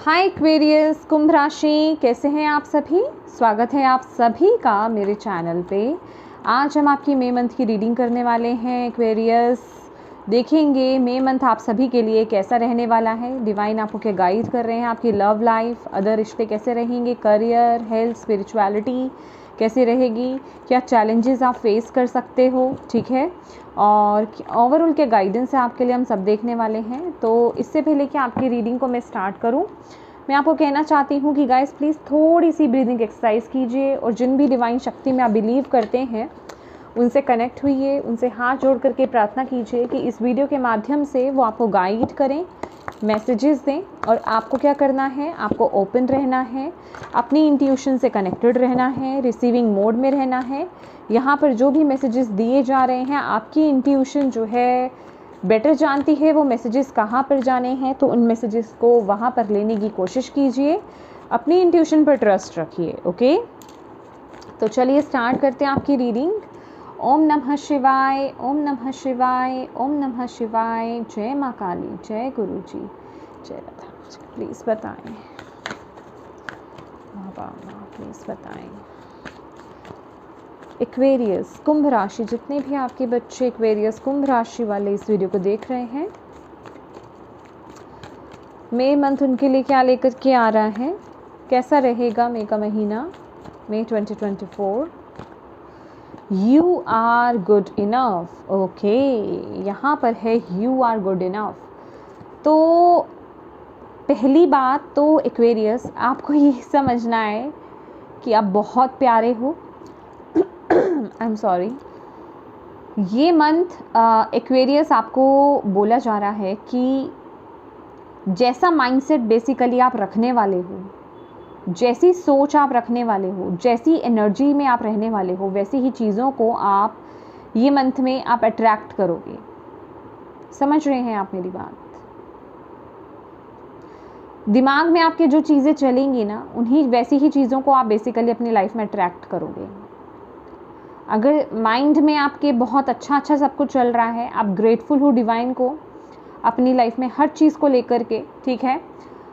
हाय Aquarius कुंभ राशि, कैसे हैं आप सभी। स्वागत है आप सभी का मेरे चैनल पे। आज हम आपकी मई मंथ की रीडिंग करने वाले हैं एक्वेरियस। देखेंगे मई मंथ आप सभी के लिए कैसा रहने वाला है। डिवाइन आपको क्या गाइड कर रहे हैं, आपकी लव लाइफ, अदर रिश्ते कैसे रहेंगे, करियर, हेल्थ, स्पिरिचुअलिटी कैसी रहेगी, क्या चैलेंजेस आप फेस कर सकते हो, ठीक है, और ओवरऑल क्या गाइडेंस है आपके लिए, हम सब देखने वाले हैं। तो इससे पहले कि आपकी रीडिंग को मैं स्टार्ट करूं, मैं आपको कहना चाहती हूं कि गाइस प्लीज़ थोड़ी सी ब्रीदिंग एक्सरसाइज कीजिए और जिन भी डिवाइन शक्ति में आप बिलीव करते हैं उनसे कनेक्ट हुइए, उनसे हाथ जोड़ करके प्रार्थना कीजिए कि इस वीडियो के माध्यम से वो आपको गाइड करें, मैसेजेस दें। और आपको क्या करना है, आपको ओपन रहना है, अपनी इंट्यूशन से कनेक्टेड रहना है, रिसीविंग मोड में रहना है। यहाँ पर जो भी मैसेजेस दिए जा रहे हैं, आपकी इंट्यूशन जो है बेटर जानती है वो मैसेजेस कहाँ पर जाने हैं, तो उन मैसेजेस को वहाँ पर लेने की कोशिश कीजिए। अपनी इंट्यूशन पर ट्रस्ट रखिए। ओके, तो चलिए स्टार्ट करते हैं आपकी रीडिंग। ओम नमः शिवाय, ओम नमः शिवाय, ओम नमः शिवाय। जय माँ काली, जय गुरु जी, जय राधा। प्लीज़ बताएं बाबा, प्लीज़ बताएं। एक्वेरियस कुंभ राशि, जितने भी आपके बच्चे एक्वेरियस कुंभ राशि वाले इस वीडियो को देख रहे हैं, मई मंथ उनके लिए क्या लेकर के आ रहा है, कैसा रहेगा मई का महीना, मई 2024। You are good enough. Okay, यहाँ पर है यू आर गुड इनफ। तो पहली बात तो एक्वेरियस आपको ये समझना है कि आप बहुत प्यारे हो। I am sorry. ये मंथ एक्वेरियस आपको बोला जा रहा है कि जैसा माइंडसेट बेसिकली आप रखने वाले हो, जैसी सोच आप रखने वाले हो, जैसी एनर्जी में आप रहने वाले हो, वैसी ही चीज़ों को आप ये मंथ में आप अट्रैक्ट करोगे। समझ रहे हैं आप मेरी बात। दिमाग में आपके जो चीज़ें चलेंगी ना, उन्हीं वैसी ही चीज़ों को आप बेसिकली अपनी लाइफ में अट्रैक्ट करोगे। अगर माइंड में आपके बहुत अच्छा सब कुछ चल रहा है, आप ग्रेटफुल हो डिवाइन को अपनी लाइफ में हर चीज़ को लेकर के, ठीक है,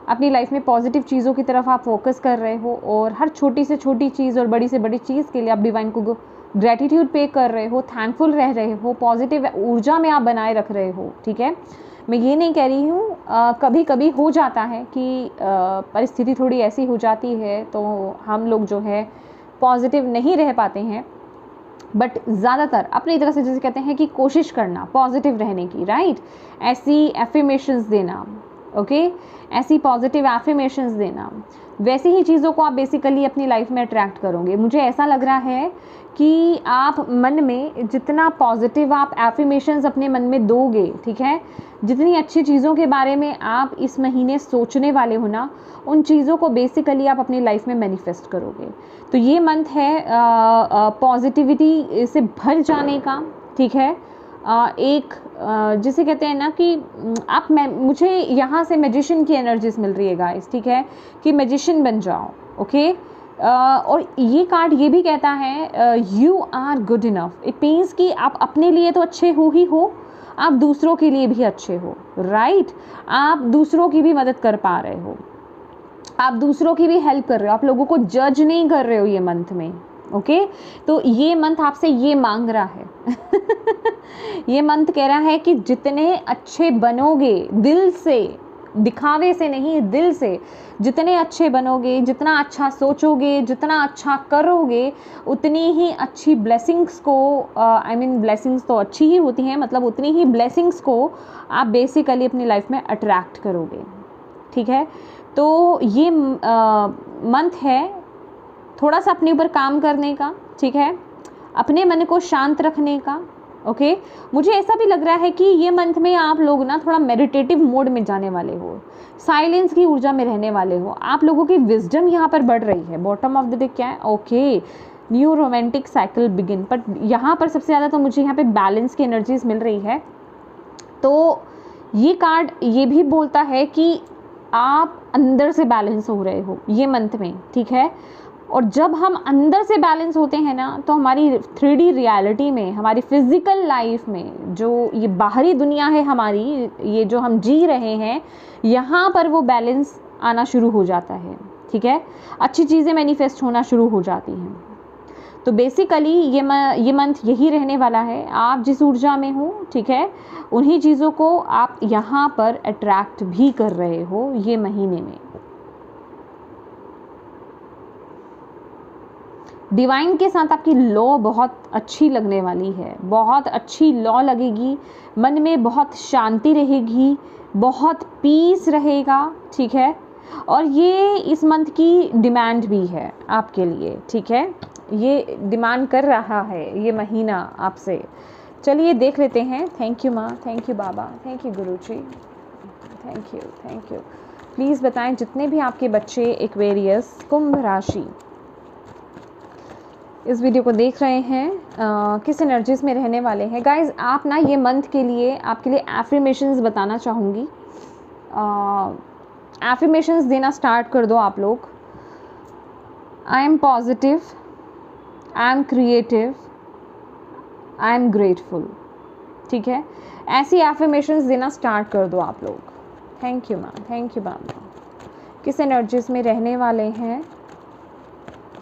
अपनी लाइफ में पॉजिटिव चीज़ों की तरफ आप फोकस कर रहे हो और हर छोटी से छोटी चीज़ और बड़ी से बड़ी चीज़ के लिए आप डिवाइन को ग्रेटिट्यूड पे कर रहे हो, थैंकफुल रह रहे हो, पॉजिटिव ऊर्जा में आप बनाए रख रहे हो, ठीक है। मैं ये नहीं कह रही हूँ, कभी कभी हो जाता है कि परिस्थिति थोड़ी ऐसी हो जाती है तो हम लोग जो है पॉजिटिव नहीं रह पाते हैं, बट ज़्यादातर अपनी तरफ से जैसे कहते हैं कि कोशिश करना पॉजिटिव रहने की, राइट, ऐसी एफर्मेशंस देना, ओके, ऐसी पॉजिटिव एफर्मेशंस देना, वैसी ही चीज़ों को आप बेसिकली अपनी लाइफ में अट्रैक्ट करोगे। मुझे ऐसा लग रहा है कि आप मन में जितना पॉजिटिव आप एफर्मेशंस अपने मन में दोगे, ठीक है, जितनी अच्छी चीज़ों के बारे में आप इस महीने सोचने वाले हो ना, उन चीज़ों को बेसिकली आप अपनी लाइफ में मैनिफेस्ट करोगे। तो ये मंथ है पॉजिटिविटी से भर जाने का, ठीक है। एक जिसे कहते हैं ना कि आप मुझे यहाँ से मैजिशियन की एनर्जीज मिल रही है गाइस, ठीक है, कि मैजिशियन बन जाओ। ओके, और ये कार्ड ये भी कहता है you are good enough. It means कि आप अपने लिए तो अच्छे हो ही हो, आप दूसरों के लिए भी अच्छे हो, राइट, आप दूसरों की भी मदद कर पा रहे हो, आप दूसरों की भी हेल्प कर रहे हो, आप लोगों को जज नहीं कर रहे हो ये मंथ में। ओके, तो ये मंथ आपसे ये मांग रहा है ये मंथ कह रहा है कि जितने अच्छे बनोगे, दिल से, दिखावे से नहीं, दिल से जितने अच्छे बनोगे, जितना अच्छा सोचोगे, जितना अच्छा करोगे, उतनी ही अच्छी ब्लेसिंग्स को, आई मीन ब्लेसिंग्स तो अच्छी ही होती हैं, मतलब उतनी ही ब्लेसिंग्स को आप बेसिकली अपनी लाइफ में अट्रैक्ट करोगे, ठीक है। तो ये मंथ है थोड़ा सा अपने ऊपर काम करने का, ठीक है, अपने मन को शांत रखने का। ओके, मुझे ऐसा भी लग रहा है कि ये मंथ में आप लोग ना थोड़ा मेडिटेटिव मोड में जाने वाले हो, साइलेंस की ऊर्जा में रहने वाले हो, आप लोगों की विजडम यहाँ पर बढ़ रही है। बॉटम ऑफ द डे क्या है, okay, new romantic cycle begin, but यहाँ पर सबसे ज़्यादा तो मुझे यहाँ पे बैलेंस की एनर्जीज मिल रही है। तो ये कार्ड ये भी बोलता है कि आप अंदर से बैलेंस हो रहे हो ये मंथ में, ठीक है। और जब हम अंदर से बैलेंस होते हैं ना, तो हमारी 3D रियलिटी में, हमारी फिजिकल लाइफ में, जो ये बाहरी दुनिया है हमारी, ये जो हम जी रहे हैं, यहाँ पर वो बैलेंस आना शुरू हो जाता है, ठीक है, अच्छी चीज़ें मैनिफेस्ट होना शुरू हो जाती हैं। तो बेसिकली ये मंथ यही रहने वाला है। आप जिस ऊर्जा में हो, ठीक है, उन्हीं चीज़ों को आप यहाँ पर अट्रैक्ट भी कर रहे हो ये महीने में। डिवाइन के साथ आपकी लॉ बहुत अच्छी लगने वाली है, बहुत अच्छी लॉ लगेगी, मन में बहुत शांति रहेगी, बहुत पीस रहेगा, ठीक है। और ये इस मंथ की डिमांड भी है आपके लिए, ठीक है, ये डिमांड कर रहा है ये महीना आपसे। चलिए देख लेते हैं। थैंक यू माँ, thank you Baba, thank you Guruji, thank you, thank you. Please बताएं जितने भी आपके बच्चे एक्वेरियस कुंभ राशि इस वीडियो को देख रहे हैं किस एनर्जीज में रहने वाले हैं। गाइज आप ना ये मंथ के लिए आपके लिए एफर्मेशंस बताना चाहूँगी। एफर्मेशंस देना स्टार्ट कर दो आप लोग। I am positive, I am creative, I am grateful, ठीक है, ऐसी एफर्मेशंस देना स्टार्ट कर दो आप लोग। Thank you ma'am, thank you बाबा। किस एनर्जीज में रहने वाले हैं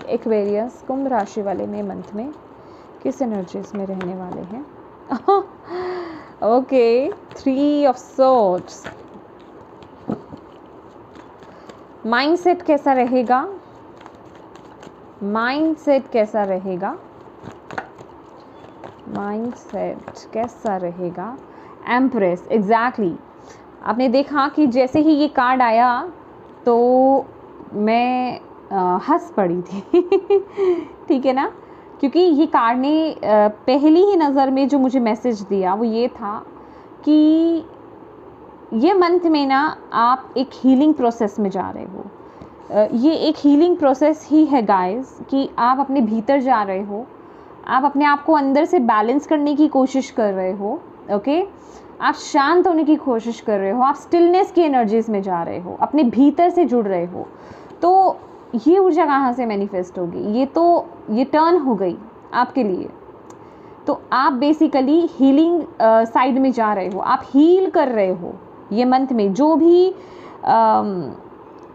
एक्वेरियस कुंभ राशि वाले में मंथ में, किस एनर्जीज में रहने वाले हैं? Okay, 3 of swords. माइंडसेट कैसा रहेगा? माइंडसेट कैसा रहेगा? माइंडसेट कैसा रहेगा? Empress, exactly. आपने देखा कि जैसे ही ये कार्ड आया तो मैं हंस पड़ी थी ठीक है ना, क्योंकि ये कार्ड ने पहली ही नज़र में जो मुझे मैसेज दिया वो ये था कि ये मंथ में ना आप एक हीलिंग प्रोसेस में जा रहे हो। ये एक हीलिंग प्रोसेस ही है गाइस, कि आप अपने भीतर जा रहे हो, आप अपने आप को अंदर से बैलेंस करने की कोशिश कर रहे हो, ओके, आप शांत होने की कोशिश कर रहे हो, आप स्टिलनेस की एनर्जीज में जा रहे हो, अपने भीतर से जुड़ रहे हो। तो ये ऊर्जा कहाँ से मैनिफेस्ट होगी? ये टर्न हो गई आपके लिए। तो आप बेसिकली हीलिंग साइड में जा रहे हो, आप हील कर रहे हो ये मंथ में। जो भी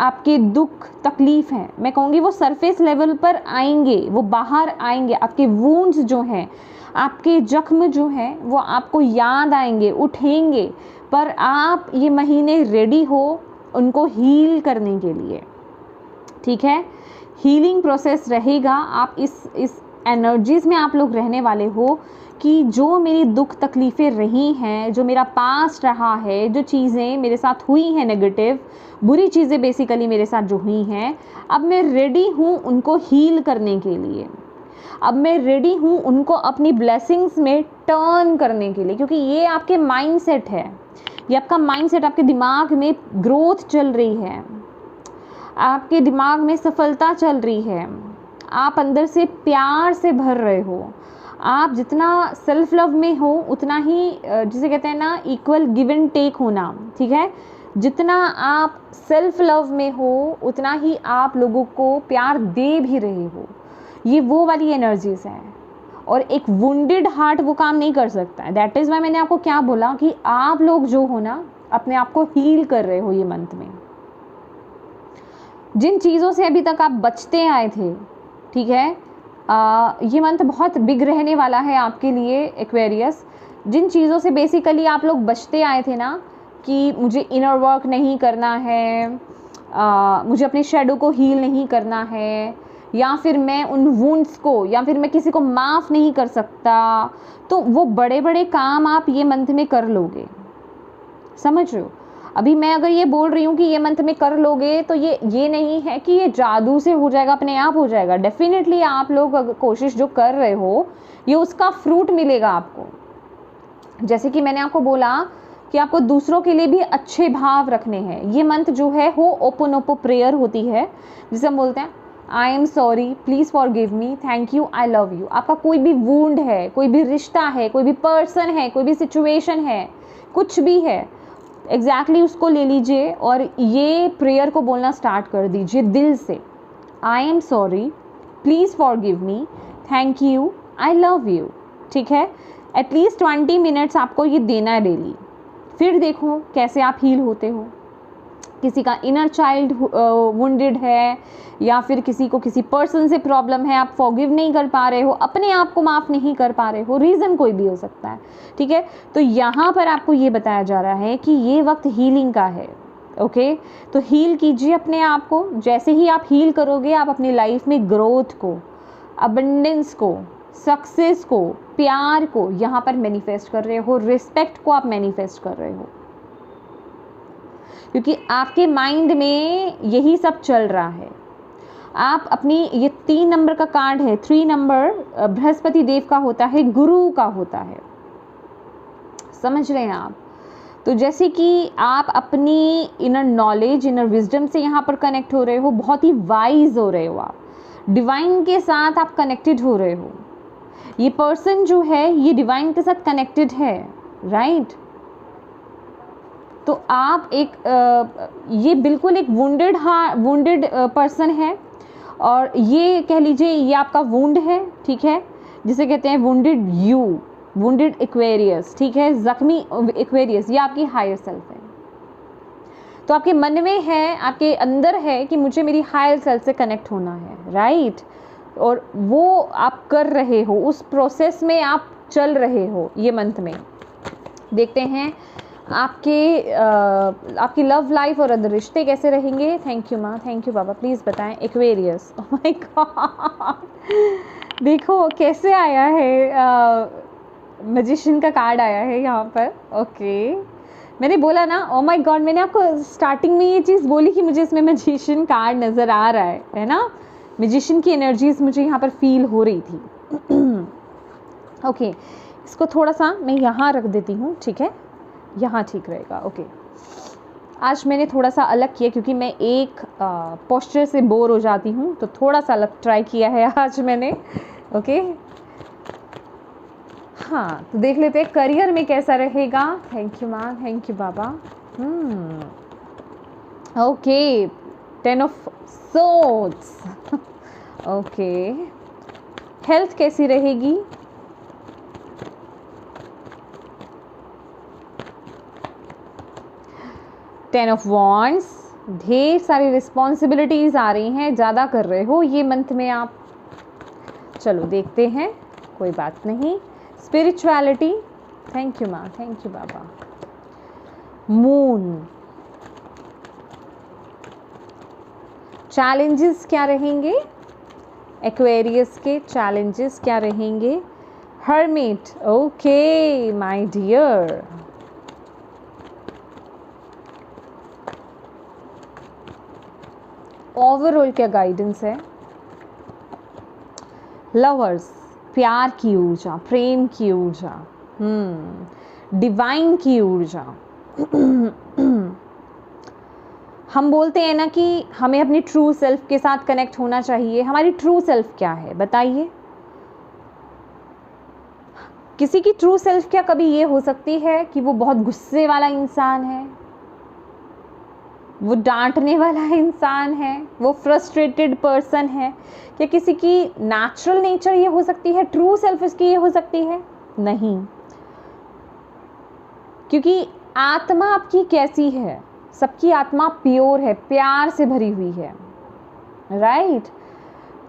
आपके दुख तकलीफ़ हैं, मैं कहूँगी वो सरफेस लेवल पर आएंगे, वो बाहर आएंगे। आपके वुंड्स जो हैं, आपके जख्म जो हैं, वो आपको याद आएंगे, उठेंगे, पर आप ये महीने रेडी हो उनको हील करने के लिए, ठीक है। हीलिंग प्रोसेस रहेगा। आप इस एनर्जीज़ में आप लोग रहने वाले हो कि जो मेरी दुख तकलीफ़ें रही हैं, जो मेरा पास्ट रहा है, जो चीज़ें मेरे साथ हुई हैं नेगेटिव, बुरी चीज़ें बेसिकली मेरे साथ जो हुई हैं, अब मैं रेडी हूँ उनको हील करने के लिए। अब मैं रेडी हूँ उनको अपनी ब्लेसिंग्स में टर्न करने के लिए, क्योंकि ये आपके माइंडसेट है, ये आपका माइंडसेट, आपके दिमाग में ग्रोथ चल रही है, आपके दिमाग में सफलता चल रही है, आप अंदर से प्यार से भर रहे हो। आप जितना सेल्फ लव में हो उतना ही, जिसे कहते हैं ना, इक्वल गिव एंड टेक होना, ठीक है। जितना आप सेल्फ लव में हो उतना ही आप लोगों को प्यार दे भी रहे हो। ये वो वाली एनर्जीज हैं। और एक वुंडेड हार्ट वो काम नहीं कर सकता है। दैट इज़ वाई मैंने आपको क्या बोला कि आप लोग जो हो ना, अपने आप को हील कर रहे हो ये मंथ में। जिन चीज़ों से अभी तक आप बचते आए थे, ठीक है, ये मंथ बहुत बिग रहने वाला है आपके लिए एक्वेरियस। जिन चीज़ों से बेसिकली आप लोग बचते आए थे ना, कि मुझे इनर वर्क नहीं करना है, मुझे अपने शैडो को हील नहीं करना है, या फिर मैं उन वुंड्स को, या फिर मैं किसी को माफ़ नहीं कर सकता, तो वो बड़े बड़े काम आप ये मंथ में कर लोगे। समझ रहे हो? अभी मैं अगर ये बोल रही हूँ कि ये मंथ में कर लोगे, तो ये नहीं है कि ये जादू से हो जाएगा, अपने आप हो जाएगा। डेफिनेटली आप लोग अगर कोशिश जो कर रहे हो, ये उसका फ्रूट मिलेगा आपको। जैसे कि मैंने आपको बोला कि आपको दूसरों के लिए भी अच्छे भाव रखने हैं। ये मंथ जो है वो ओपन प्रेयर होती है, जिसे हम बोलते हैं I am sorry, please forgive me, thank you, I love you. आपका कोई भी वुंड है, कोई भी रिश्ता है, कोई भी पर्सन है, कोई भी सिचुएशन है, कुछ भी है, एग्जैक्टली उसको ले लीजिए और ये प्रेयर को बोलना स्टार्ट कर दीजिए दिल से। I am sorry, please forgive me, thank you, I love you, ठीक है। एटलीस्ट 20 मिनट्स आपको ये देना है डेली। फिर देखो कैसे आप हील होते हो। किसी का इनर चाइल्ड वुंडेड है, या फिर किसी को किसी पर्सन से प्रॉब्लम है, आप फॉरगिव नहीं कर पा रहे हो, अपने आप को माफ़ नहीं कर पा रहे हो, रीज़न कोई भी हो सकता है, ठीक है। तो यहाँ पर आपको ये बताया जा रहा है कि ये वक्त हीलिंग का है, ओके। तो हील कीजिए अपने आप को। जैसे ही आप हील करोगे, आप अपनी लाइफ में ग्रोथ को, अबंडेंस को, सक्सेस को, प्यार को यहाँ पर मैनिफेस्ट कर रहे हो, रिस्पेक्ट को आप मैनिफेस्ट कर रहे हो, क्योंकि आपके माइंड में यही सब चल रहा है। आप अपनी, ये 3 नंबर का कार्ड है, 3 नंबर बृहस्पति देव का होता है, गुरु का होता है, समझ रहे हैं आप। तो जैसे कि आप अपनी इनर नॉलेज, इनर विजडम से यहाँ पर कनेक्ट हो रहे हो, बहुत ही वाइज हो रहे हो, आप डिवाइन के साथ आप कनेक्टेड हो रहे हो। ये पर्सन जो है ये डिवाइन के साथ कनेक्टेड है, राइट। तो आप एक ये बिल्कुल एक वुंडेड पर्सन है, और ये कह लीजिए ये आपका वुंड है, ठीक है, जिसे कहते हैं वुंडेड यू, वुंडेड एक्वेरियस, ठीक है, जख्मी एक्वेरियस, ये आपकी हायर सेल्फ है। तो आपके मन में है, आपके अंदर है कि मुझे मेरी हायर सेल्फ से कनेक्ट होना है, राइट। और वो आप कर रहे हो, उस प्रोसेस में आप चल रहे हो। ये मंथ में देखते हैं आपकी लव लाइफ और अदर रिश्ते कैसे रहेंगे। थैंक यू माँ, थैंक यू बाबा, प्लीज़ बताएं। एक्वेरियस, ओह माय गॉड, देखो कैसे आया है, मैजिशियन का कार्ड आया है यहाँ पर, ओके। मैंने बोला ना, ओह माय गॉड, मैंने आपको स्टार्टिंग में ये चीज़ बोली कि मुझे इसमें मैजिशियन कार्ड नज़र आ रहा है ना। मैजिशियन की एनर्जीज मुझे यहाँ पर फील हो रही थी। ओके, इसको थोड़ा सा मैं यहाँ रख देती हूँ, ठीक है, यहाँ ठीक रहेगा, ओके। आज मैंने थोड़ा सा अलग किया क्योंकि मैं एक पोस्चर से बोर हो जाती हूँ, तो थोड़ा सा अलग ट्राई किया है आज मैंने, ओके। हाँ, तो देख लेते हैं करियर में कैसा रहेगा। थैंक यू माँ, thank you Baba. Okay, 10 of swords, okay. Health कैसी रहेगी? टेन ऑफ वॉन्ड्स, ढेर सारी रिस्पॉन्सिबिलिटीज़ आ रही हैं, ज़्यादा कर रहे हो ये मंथ में आप। चलो देखते हैं, कोई बात नहीं। स्पिरिचुअलिटी, थैंक यू माँ, थैंक यू बाबा। मून, चैलेंजेस क्या रहेंगे? एक्वेरियस के चैलेंजेस क्या रहेंगे? Hermit, okay my dear. Overall क्या गाइडेंस है? लवर्स, प्यार की ऊर्जा, प्रेम की ऊर्जा, डिवाइन की ऊर्जा। हम बोलते हैं ना कि हमें अपनी ट्रू सेल्फ के साथ कनेक्ट होना चाहिए। हमारी ट्रू सेल्फ क्या है बताइए? किसी की ट्रू सेल्फ क्या कभी ये हो सकती है कि वो बहुत गुस्से वाला इंसान है, वो डांटने वाला इंसान है, वो फ्रस्ट्रेटेड पर्सन है? क्या किसी की नेचुरल नेचर ये हो सकती है, ट्रू सेल्फ इसकी ये हो सकती है? नहीं, क्योंकि आत्मा आपकी कैसी है? सबकी आत्मा प्योर है, प्यार से भरी हुई है, राइट।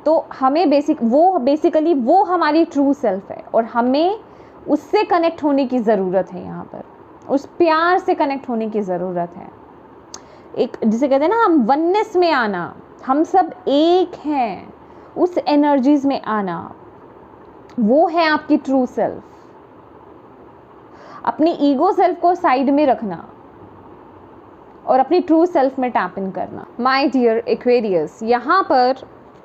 तो हमें बेसिकली वो हमारी ट्रू सेल्फ है, और हमें उससे कनेक्ट होने की ज़रूरत है। यहाँ पर उस प्यार से कनेक्ट होने की ज़रूरत है। एक जिसे कहते हैं ना, हम वननेस में आना, हम सब एक हैं, उस एनर्जीज में आना, वो है आपकी ट्रू सेल्फ। अपनी ईगो सेल्फ को साइड में रखना और अपनी ट्रू सेल्फ में टैप इन करना। माय डियर एक्वेरियस, यहाँ पर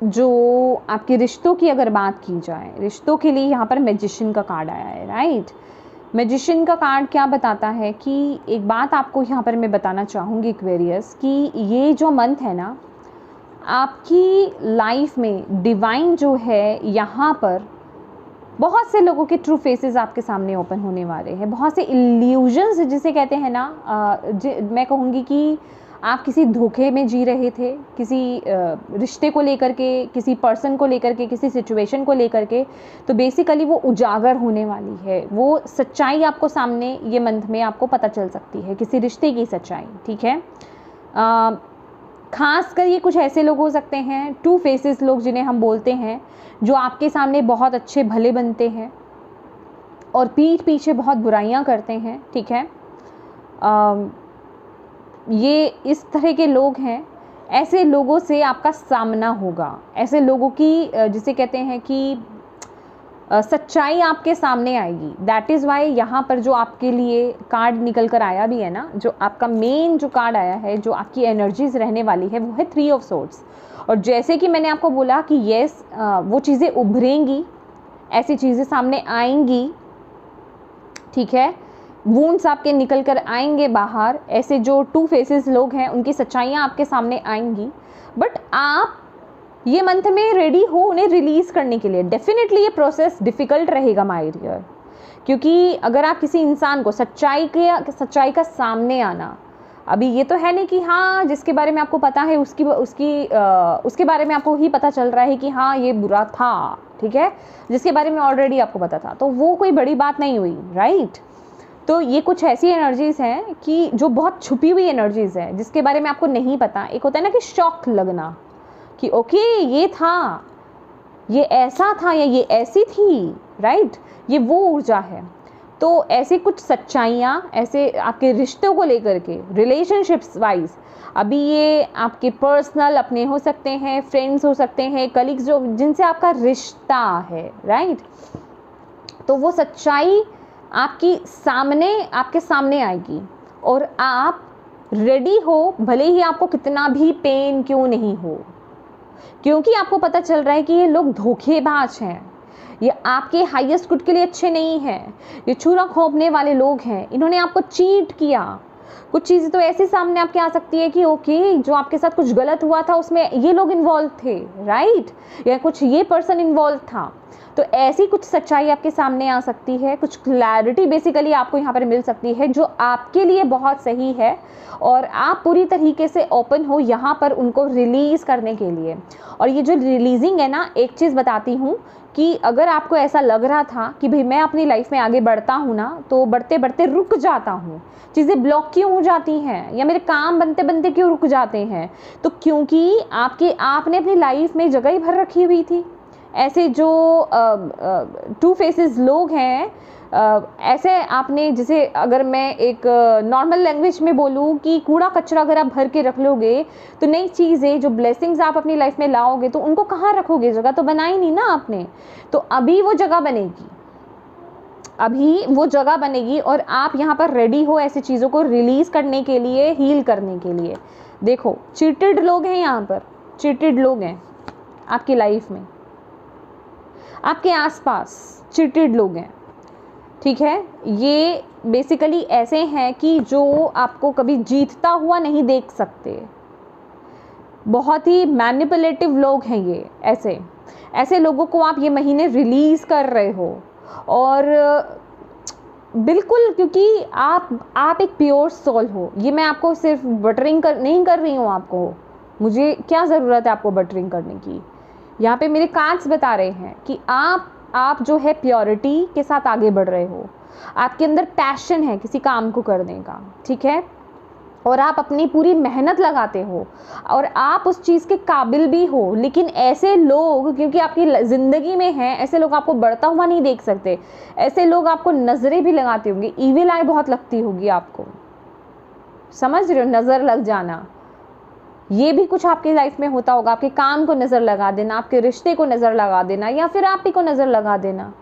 जो आपके रिश्तों की अगर बात की जाए, रिश्तों के लिए यहाँ पर मैजिशियन का कार्ड आया है, राइट। मैजिशियन का कार्ड क्या बताता है कि एक बात आपको यहाँ पर मैं बताना चाहूँगी एक्वेरियस, कि ये जो मंथ है ना, आपकी लाइफ में डिवाइन जो है, यहाँ पर बहुत से लोगों के ट्रू फेसेस आपके सामने ओपन होने वाले हैं। बहुत से इल्यूजन्स जिसे कहते हैं ना, मैं कहूँगी कि आप किसी धोखे में जी रहे थे, किसी रिश्ते को लेकर के, किसी पर्सन को लेकर के, किसी सिचुएशन को लेकर के, तो बेसिकली वो उजागर होने वाली है। वो सच्चाई आपको सामने ये मंथ में आपको पता चल सकती है, किसी रिश्ते की सच्चाई, ठीक है। खास कर ये कुछ ऐसे लोग हो सकते हैं, टू फेसेस लोग जिन्हें हम बोलते हैं, जो आपके सामने बहुत अच्छे भले बनते हैं और पीठ पीछे बहुत बुराइयां करते हैं, ठीक है। ये इस तरह के लोग हैं। ऐसे लोगों से आपका सामना होगा, ऐसे लोगों की जिसे कहते हैं कि सच्चाई आपके सामने आएगी। दैट इज़ वाई यहाँ पर जो आपके लिए कार्ड निकल कर आया भी है ना, जो आपका मेन जो कार्ड आया है, जो आपकी एनर्जीज रहने वाली है, वो है 3 ऑफ सोर्ड्स। और जैसे कि मैंने आपको बोला कि यस, वो चीज़ें उभरेंगी, ऐसी चीज़ें सामने आएंगी, ठीक है। वूंड्स आपके निकल कर आएंगे बाहर। ऐसे जो टू फेसेस लोग हैं उनकी सच्चाइयाँ आपके सामने आएंगी, बट आप ये मंथ में रेडी हो उन्हें रिलीज़ करने के लिए। डेफिनेटली ये प्रोसेस डिफ़िकल्ट रहेगा माय डियर, क्योंकि अगर आप किसी इंसान को सच्चाई का सामने आना, अभी ये तो है नहीं कि हाँ जिसके बारे में आपको पता है उसके बारे में आपको ही पता चल रहा है कि हाँ ये बुरा था, ठीक है, जिसके बारे में ऑलरेडी आपको पता था, तो वो कोई बड़ी बात नहीं हुई, राइट। तो ये कुछ ऐसी एनर्जीज़ हैं कि जो बहुत छुपी हुई एनर्जीज़ है, जिसके बारे में आपको नहीं पता। एक होता है ना कि शॉक लगना कि ओके ये था, ये ऐसा था या ये ऐसी थी, राइट, ये वो ऊर्जा है। तो ऐसे कुछ सच्चाइयाँ, ऐसे आपके रिश्तों को लेकर के, रिलेशनशिप्स वाइज, अभी ये आपके पर्सनल अपने हो सकते हैं, फ्रेंड्स हो सकते हैं, कलीग्स जो जिनसे आपका रिश्ता है, राइट, तो वो सच्चाई आपके सामने आएगी और आप रेडी हो, भले ही आपको कितना भी पेन क्यों नहीं हो, क्योंकि आपको पता चल रहा है कि ये लोग धोखेबाज हैं, ये आपके हाईएस्ट गुड के लिए अच्छे नहीं हैं, ये छुरा खोपने वाले लोग हैं, इन्होंने आपको चीट किया। कुछ चीज़ें तो ऐसे सामने आपके आ सकती है कि ओके जो आपके साथ कुछ गलत हुआ था उसमें ये लोग इन्वॉल्व थे, राइट, या कुछ ये पर्सन इन्वॉल्व था। तो ऐसी कुछ सच्चाई आपके सामने आ सकती है, कुछ क्लैरिटी बेसिकली आपको यहाँ पर मिल सकती है जो आपके लिए बहुत सही है, और आप पूरी तरीके से ओपन हो यहाँ पर उनको रिलीज़ करने के लिए। और ये जो रिलीजिंग है ना, एक चीज़ बताती हूँ कि अगर आपको ऐसा लग रहा था कि भाई मैं अपनी लाइफ में आगे बढ़ता हूँ ना, तो बढ़ते बढ़ते रुक जाता हूँ, चीज़ें ब्लॉक क्यों हो जाती हैं या मेरे काम बनते बनते क्यों रुक जाते हैं, तो क्योंकि आपने अपनी लाइफ में जगह ही भर रखी हुई थी। ऐसे जो टू फेसेस लोग हैं, ऐसे आपने, जैसे अगर मैं एक नॉर्मल लैंग्वेज में बोलूँ कि कूड़ा कचरा अगर आप भर के रख लोगे, तो नई चीज़ें जो ब्लेसिंग्स आप अपनी लाइफ में लाओगे तो उनको कहाँ रखोगे, जगह तो बनाई नहीं ना आपने। तो अभी वो जगह बनेगी, और आप यहाँ पर रेडी हो ऐसी चीज़ों को रिलीज़ करने के लिए, हील करने के लिए। देखो चीटेड लोग हैं, यहाँ पर चीटेड लोग हैं आपकी लाइफ में, आपके आसपास चीटेड लोग हैं, ठीक है। ये बेसिकली ऐसे हैं कि जो आपको कभी जीतता हुआ नहीं देख सकते, बहुत ही मैनिपुलेटिव लोग हैं ये। ऐसे लोगों को आप ये महीने रिलीज़ कर रहे हो, और बिल्कुल, क्योंकि आप एक प्योर सोल हो। ये मैं आपको सिर्फ बटरिंग नहीं कर रही हूँ, आपको, मुझे क्या ज़रूरत है आपको बटरिंग करने की। यहाँ पे मेरे कार्ड्स बता रहे हैं कि आप जो है प्योरिटी के साथ आगे बढ़ रहे हो, आपके अंदर पैशन है किसी काम को करने का, ठीक है, और आप अपनी पूरी मेहनत लगाते हो और आप उस चीज़ के काबिल भी हो। लेकिन ऐसे लोग क्योंकि आपकी ज़िंदगी में हैं, ऐसे लोग आपको बढ़ता हुआ नहीं देख सकते, ऐसे लोग आपको नज़रें भी लगाते होंगे, ईविल आई बहुत लगती होगी आपको, समझ रहे हो, नज़र लग जाना, ये भी कुछ आपकी लाइफ में होता होगा। आपके काम को नज़र लगा देना, आपके रिश्ते को नज़र लगा देना, या फिर आप ही को नज़र लगा देना।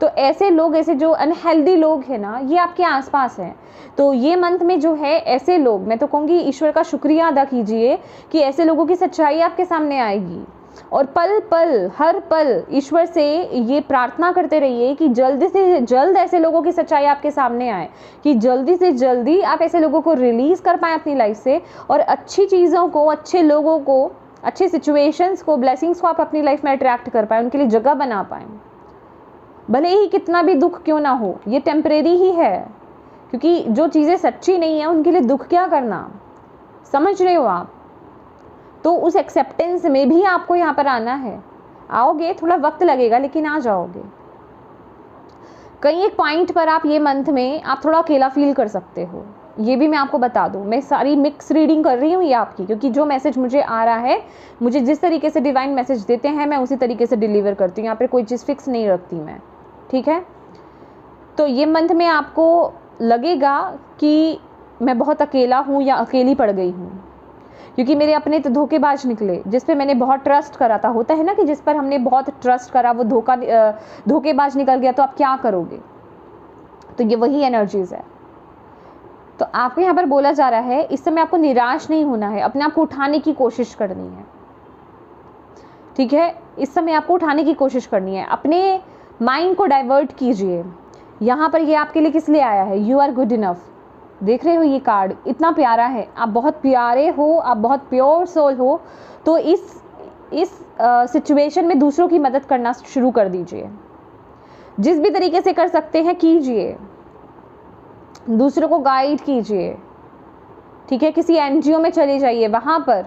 तो ऐसे लोग, ऐसे जो अनहेल्दी लोग हैं ना, ये आपके आसपास हैं। तो ये मंथ में जो है ऐसे लोग, मैं तो कहूँगी ईश्वर का शुक्रिया अदा कीजिए कि ऐसे लोगों की सच्चाई आपके सामने आएगी, और पल पल, हर पल ईश्वर से ये प्रार्थना करते रहिए कि जल्दी से जल्द ऐसे लोगों की सच्चाई आपके सामने आए, कि जल्दी से जल्दी आप ऐसे लोगों को रिलीज़ कर पाएँ अपनी लाइफ से, और अच्छी चीज़ों को, अच्छे लोगों को, अच्छे सिचुएशंस को, ब्लेसिंग्स को आप अपनी लाइफ में अट्रैक्ट कर पाएँ, उनके लिए जगह बना पाएँ। भले ही कितना भी दुख क्यों ना हो, ये टेम्परेरी ही है, क्योंकि जो चीज़ें सच्ची नहीं है उनके लिए दुख क्या करना, समझ रहे हो आप। तो उस एक्सेप्टेंस में भी आपको यहाँ पर आना है, आओगे, थोड़ा वक्त लगेगा लेकिन आ जाओगे। कहीं एक पॉइंट पर आप ये मंथ में आप थोड़ा अकेला फील कर सकते हो, ये भी मैं आपको बता दूँ, मैं सारी मिक्स रीडिंग कर रही हूँ ये आपकी, क्योंकि जो मैसेज मुझे आ रहा है, मुझे जिस तरीके से डिवाइन मैसेज देते हैं मैं उसी तरीके से डिलीवर करती हूँ। यहाँ पर कोई चीज़ फिक्स नहीं रखती मैं, ठीक है। तो ये मंथ में आपको लगेगा कि मैं बहुत अकेला हूँ या अकेली पड़ गई हूँ, क्योंकि मेरे अपने तो धोखेबाज निकले, जिस पे मैंने बहुत ट्रस्ट करा था। होता है ना कि जिस पर हमने बहुत ट्रस्ट करा वो धोखेबाज निकल गया, तो आप क्या करोगे। तो ये वही एनर्जीज है। तो आपको यहाँ पर बोला जा रहा है इस समय आपको निराश नहीं होना है, अपने आप को उठाने की कोशिश करनी है, ठीक है। इस समय आपको उठाने की कोशिश करनी है, अपने माइंड को डाइवर्ट कीजिए। यहाँ पर ये आपके लिए किस लिए आया है, यू आर गुड इनफ। देख रहे हो ये कार्ड इतना प्यारा है, आप बहुत प्यारे हो, आप बहुत प्योर सोल हो। तो इस सिचुएशन में दूसरों की मदद करना शुरू कर दीजिए, जिस भी तरीके से कर सकते हैं कीजिए, दूसरों को गाइड कीजिए, ठीक है। किसी एनजीओ में चले जाइए, वहाँ पर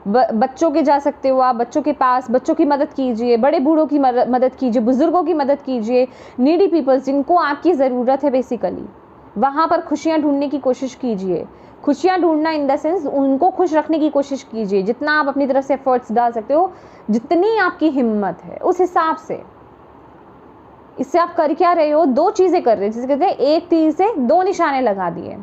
बच्चों के जा सकते हो आप, बच्चों के पास बच्चों की मदद कीजिए, बड़े बूढ़ों की मदद कीजिए, बुजुर्गों की मदद कीजिए, नीडी पीपल्स जिनको आपकी ज़रूरत है बेसिकली, वहाँ पर खुशियाँ ढूंढने की कोशिश कीजिए। खुशियाँ ढूंढना इन द सेंस उनको खुश रखने की कोशिश कीजिए, जितना आप अपनी तरफ से एफर्ट्स डाल सकते हो, जितनी आपकी हिम्मत है उस हिसाब से। इससे आप कर क्या रहे हो, दो चीज़ें कर रहे हो, जिसे कहते हैं एक तीर से दो निशाने लगा दिए।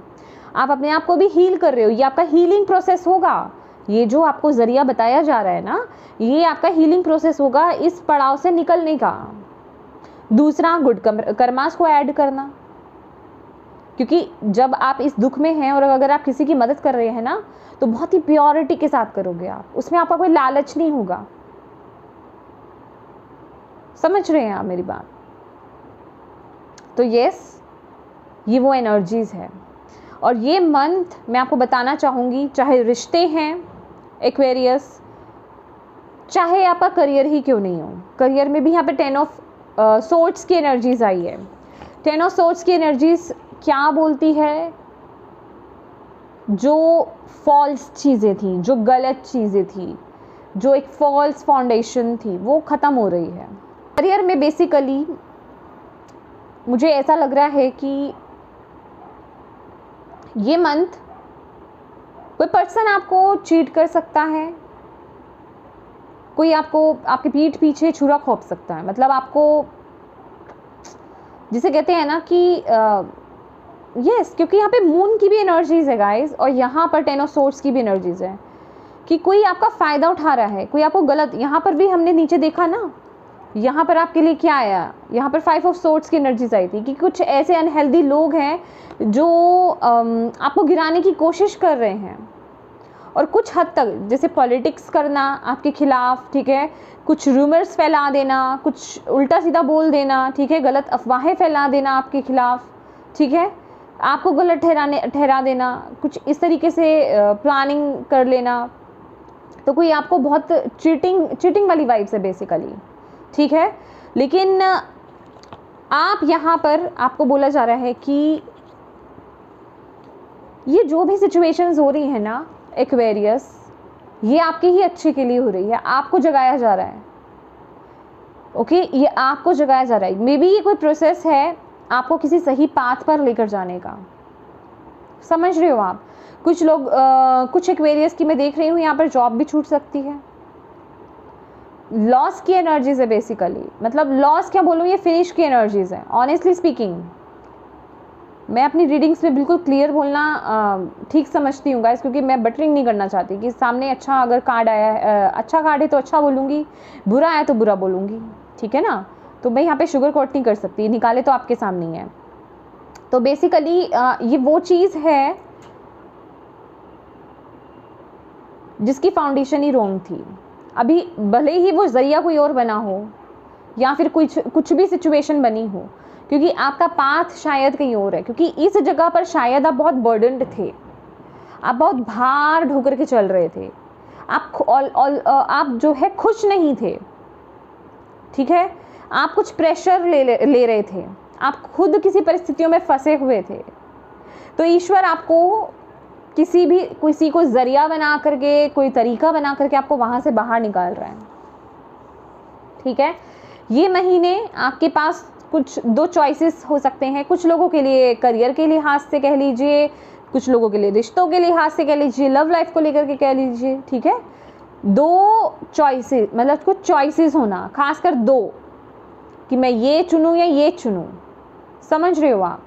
आप अपने आप को भी हील कर रहे हो, ये आपका हीलिंग प्रोसेस होगा। ये जो आपको ज़रिया बताया जा रहा है ना, ये आपका हीलिंग प्रोसेस होगा इस पड़ाव से निकलने का। दूसरा, गुड कर्मास को ऐड करना, क्योंकि जब आप इस दुख में हैं और अगर आप किसी की मदद कर रहे हैं ना, तो बहुत ही प्योरिटी के साथ करोगे आप, उसमें आपका कोई लालच नहीं होगा। समझ रहे हैं आप मेरी बात। तो यस, ये वो एनर्जीज़ है। और ये मंथ मैं आपको बताना चाहूँगी, चाहे रिश्ते हैं एक्वेरियस, चाहे आपका करियर ही क्यों नहीं हो, करियर में भी यहाँ पे 10 ऑफ सोर्ड्स की एनर्जीज आई है। 10 ऑफ सोर्ड्स की एनर्जीज क्या बोलती है, जो फॉल्स चीज़ें थी, जो गलत चीज़ें थी, जो एक फॉल्स फाउंडेशन थी, वो ख़त्म हो रही है। करियर में बेसिकली मुझे ऐसा लग रहा है कि ये मंथ कोई पर्सन आपको चीट कर सकता है, कोई आपको आपके पीठ पीछे छुरा खोप सकता है, मतलब आपको जिसे कहते हैं ना कि यस, क्योंकि यहाँ पे मून की भी एनर्जीज है गाइस, और यहाँ पर 10 ऑफ सोर्ड्स की भी एनर्जीज है कि कोई आपका फ़ायदा उठा रहा है, कोई आपको गलत। यहाँ पर भी हमने नीचे देखा ना, यहाँ पर आपके लिए क्या आया, यहाँ पर 5 ऑफ सोर्ड्स की एनर्जीज आई थी कि कुछ ऐसे अनहेल्दी लोग हैं जो आपको गिराने की कोशिश कर रहे हैं, और कुछ हद तक जैसे पॉलिटिक्स करना आपके खिलाफ, ठीक है, कुछ रूमर्स फैला देना, कुछ उल्टा सीधा बोल देना, ठीक है, गलत अफवाहें फैला देना आपके खिलाफ, ठीक है, आपको गलत ठहरा देना, कुछ इस तरीके से प्लानिंग कर लेना। तो कोई आपको बहुत चीटिंग वाली वाइब्स है बेसिकली, ठीक है। लेकिन आप यहाँ पर आपको बोला जा रहा है कि ये जो भी सिचुएशंस हो रही है ना एक्वेरियस, ये आपके ही अच्छे के लिए हो रही है, आपको जगाया जा रहा है। ओके, ये आपको जगाया जा रहा है। मे बी ये कोई प्रोसेस है आपको किसी सही पाथ पर लेकर जाने का, समझ रहे हो आप। कुछ लोग कुछ एक्वेरियस की मैं देख रही हूँ यहाँ पर जॉब भी छूट सकती है। लॉस की एनर्जीज है बेसिकली, मतलब लॉस क्या बोलूँ, ये फिनिश की एनर्जीज है। ऑनेस्टली स्पीकिंग मैं अपनी रीडिंग्स में बिल्कुल क्लियर बोलना ठीक समझती हूँ गाइस, क्योंकि मैं बटरिंग नहीं करना चाहती कि सामने अच्छा अगर कार्ड आया है, अच्छा कार्ड है तो अच्छा बोलूँगी, बुरा आया तो बुरा बोलूँगी, ठीक है ना। तो मैं यहाँ पे शुगर कोट नहीं कर सकती, निकाले तो आपके सामने ही है। तो बेसिकली ये वो चीज़ है जिसकी फाउंडेशन ही रॉन्ग थी। अभी भले ही वो जरिया कोई और बना हो या फिर कुछ भी सिचुएशन बनी हो, क्योंकि आपका पाथ शायद कहीं और है, क्योंकि इस जगह पर शायद आप बहुत बर्डन्ड थे, आप बहुत भार ढोकर के चल रहे थे, आप जो है खुश नहीं थे, ठीक है, आप कुछ प्रेशर ले रहे थे, आप खुद किसी परिस्थितियों में फंसे हुए थे। तो ईश्वर आपको किसी को जरिया बना करके, कोई तरीका बना करके आपको वहाँ से बाहर निकाल रहा है, ठीक है। ये महीने आपके पास कुछ दो चॉइसेस हो सकते हैं। कुछ लोगों के लिए करियर के लिहाज से कह लीजिए, कुछ लोगों के लिए रिश्तों के लिहाज से कह लीजिए, लव लाइफ को लेकर के कह लीजिए, ठीक है। 2 चॉइसेस, मतलब कुछ चॉइसेस होना, खासकर 2, कि मैं ये चुनूं या ये चुनूं, समझ रहे हो आप।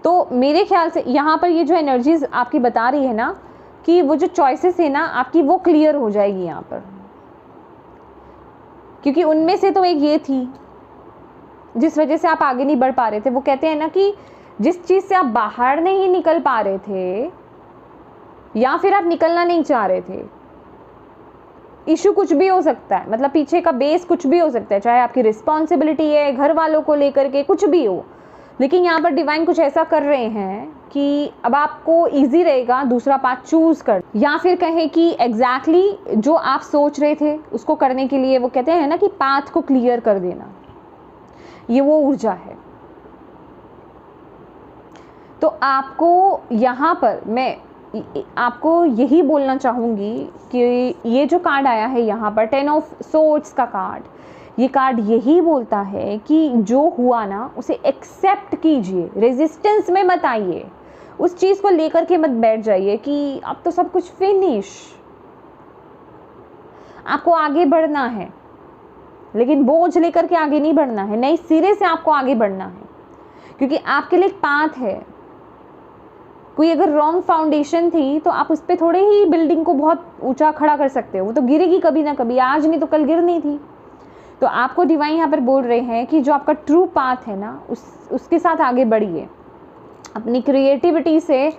तो मेरे ख्याल से यहाँ पर ये जो एनर्जीज आपकी बता रही है ना कि वो जो चॉइसेस है ना आपकी, वो क्लियर हो जाएगी यहाँ पर, क्योंकि उनमें से तो एक ये थी जिस वजह से आप आगे नहीं बढ़ पा रहे थे। वो कहते हैं ना कि जिस चीज़ से आप बाहर नहीं निकल पा रहे थे या फिर आप निकलना नहीं चाह रहे थे, इशू कुछ भी हो सकता है, मतलब पीछे का बेस कुछ भी हो सकता है, चाहे आपकी रिस्पॉन्सिबिलिटी है, घर वालों को लेकर के कुछ भी हो, लेकिन यहाँ पर डिवाइन कुछ ऐसा कर रहे हैं कि अब आपको इजी रहेगा दूसरा पाथ चूज़ कर, या फिर कहें कि एग्जैक्टली जो आप सोच रहे थे उसको करने के लिए वो कहते हैं ना कि पाथ को क्लियर कर देना, ये वो ऊर्जा है। तो आपको यहाँ पर मैं आपको यही बोलना चाहूँगी कि ये जो कार्ड आया है यहाँ पर 10 ऑफ सोर्ड्स का कार्ड, ये कार्ड यही बोलता है कि जो हुआ ना उसे एक्सेप्ट कीजिए, रेजिस्टेंस में मत आइए, उस चीज़ को लेकर के मत बैठ जाइए कि अब तो सब कुछ फिनिश। आपको आगे बढ़ना है, लेकिन बोझ लेकर के आगे नहीं बढ़ना है, नए सिरे से आपको आगे बढ़ना है, क्योंकि आपके लिए एक पाथ है। कोई अगर रॉन्ग फाउंडेशन थी तो आप उस पर थोड़े ही बिल्डिंग को बहुत ऊंचा खड़ा कर सकते हो, वो तो गिरेगी कभी ना कभी, आज नहीं तो कल गिरनी थी। तो आपको डिवाइन यहाँ पर बोल रहे हैं कि जो आपका ट्रू पाथ है ना उसके साथ आगे बढ़िए, अपनी क्रिएटिविटी से,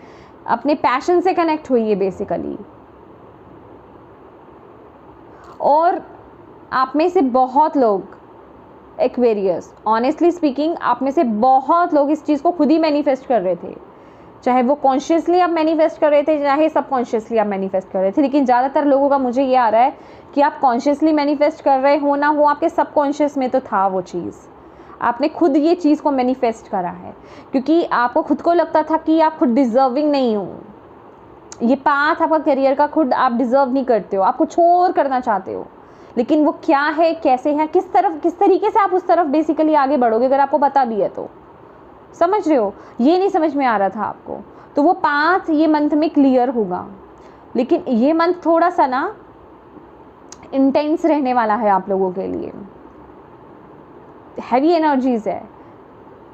अपने पैशन से कनेक्ट होइए बेसिकली। और आप में से बहुत लोग एक्वेरियस, ऑनेस्टली स्पीकिंग आप में से बहुत लोग इस चीज़ को खुद ही मैनिफेस्ट कर रहे थे, चाहे वो कॉन्शियसली आप मैनिफेस्ट कर रहे थे चाहे सबकॉन्शियसली आप मैनिफेस्ट कर रहे थे, लेकिन ज़्यादातर लोगों का मुझे ये आ रहा है कि आप कॉन्शियसली मैनिफेस्ट कर रहे हो ना हो, आपके सबकॉन्शियस में तो था वो चीज़, आपने खुद ये चीज़ को मैनिफेस्ट करा है, क्योंकि आपको खुद को लगता था कि आप खुद डिज़र्विंग नहीं हो, ये पाथ आपका करियर का खुद आप डिज़र्व नहीं करते हो, आप कुछ और करना चाहते हो, लेकिन वो क्या है, कैसे है, किस तरीके से आप उस तरफ बेसिकली आगे बढ़ोगे, अगर आपको पता भी है तो, समझ रहे हो, ये नहीं समझ में आ रहा था आपको, तो वो पाथ ये मंथ में क्लियर होगा। लेकिन ये मंथ थोड़ा सा ना इंटेंस रहने वाला है आप लोगों के लिए, हैवी एनर्जीज है,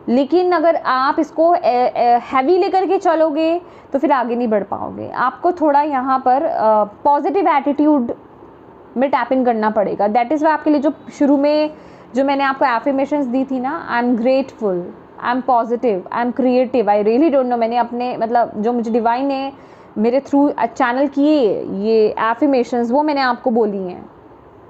लेकिन अगर आप इसको हैवी लेकर के चलोगे तो फिर आगे नहीं बढ़ पाओगे। आपको थोड़ा यहाँ पर पॉजिटिव एटीट्यूड में टैप इन करना पड़ेगा। दैट इज़ वाई आपके लिए जो शुरू में जो मैंने आपको एफर्मेशंस दी थी ना, I am grateful, I am positive, I am creative, I really don't know, मैंने अपने मतलब जो मुझे डिवाइन ने मेरे थ्रू चैनल किए ये एफर्मेशंस, वो मैंने आपको बोली हैं,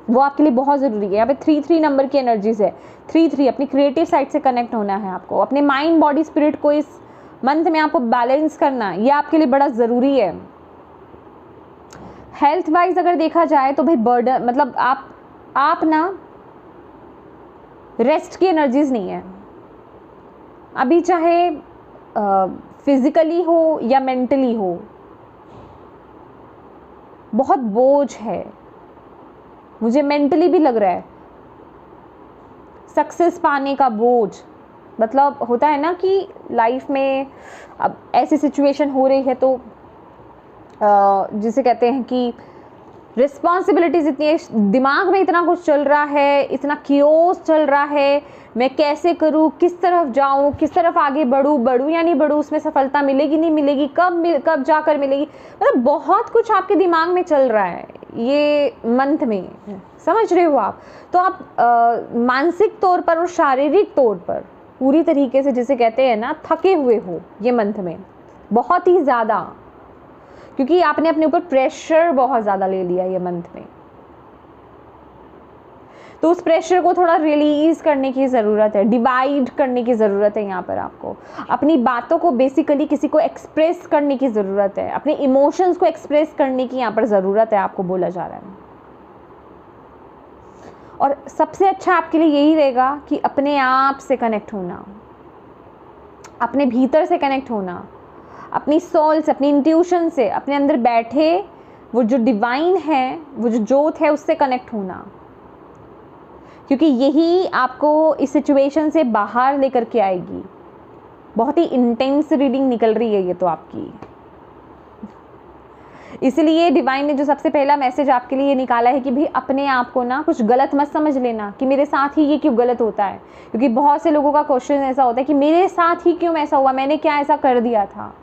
वो आपके लिए बहुत ज़रूरी है। यहाँ पे 3-3 नंबर की एनर्जीज है, 3-3 अपनी क्रिएटिव साइड से कनेक्ट होना है आपको, अपने माइंड बॉडी स्पिरिट को इस मंथ में आपको बैलेंस करना है, ये आपके लिए बड़ा ज़रूरी है। हेल्थ वाइज अगर देखा जाए तो भाई बर्डन, मतलब आप ना रेस्ट की एनर्जीज नहीं है अभी, चाहे फिजिकली हो या मेंटली हो, बहुत बोझ है, मुझे मेंटली भी लग रहा है, सक्सेस पाने का बोझ, मतलब होता है ना कि लाइफ में अब ऐसी सिचुएशन हो रही है तो जिसे कहते हैं कि रिस्पॉन्सिबिलिटीज़ इतनी है, दिमाग में इतना कुछ चल रहा है, इतना कियोस चल रहा है, मैं कैसे करूँ, किस तरफ जाऊँ, किस तरफ आगे बढ़ूँ या नहीं बढ़ूँ, उसमें सफलता मिलेगी नहीं मिलेगी, कब जाकर मिलेगी, मतलब बहुत कुछ आपके दिमाग में चल रहा है ये मंथ में, समझ रहे हो आप। तो आप मानसिक तौर पर और शारीरिक तौर पर पूरी तरीके से जिसे कहते हैं ना थके हुए हो ये मंथ में, बहुत ही ज़्यादा, क्योंकि आपने अपने ऊपर प्रेशर बहुत ज़्यादा ले लिया ये मंथ में, तो उस प्रेशर को थोड़ा रिलीज़ करने की ज़रूरत है, डिवाइड करने की ज़रूरत है। यहाँ पर आपको अपनी बातों को बेसिकली किसी को एक्सप्रेस करने की ज़रूरत है, अपने इमोशंस को एक्सप्रेस करने की यहाँ पर ज़रूरत है, आपको बोला जा रहा है। और सबसे अच्छा आपके लिए यही रहेगा कि अपने आप से कनेक्ट होना, अपने भीतर से कनेक्ट होना, अपनी सोल से, अपनी इंट्यूशन से, अपने अंदर बैठे वो जो डिवाइन है, वो जो जोत है, उससे कनेक्ट होना, क्योंकि यही आपको इस सिचुएशन से बाहर लेकर के आएगी। बहुत ही इंटेंस रीडिंग निकल रही है ये तो आपकी। इसलिए डिवाइन ने जो सबसे पहला मैसेज आपके लिए निकाला है कि भाई अपने आप को ना कुछ गलत मत समझ लेना कि मेरे साथ ही ये क्यों गलत होता है, क्योंकि बहुत से लोगों का क्वेश्चन ऐसा होता है कि मेरे साथ ही क्यों ऐसा हुआ, मैंने क्या ऐसा कर दिया था।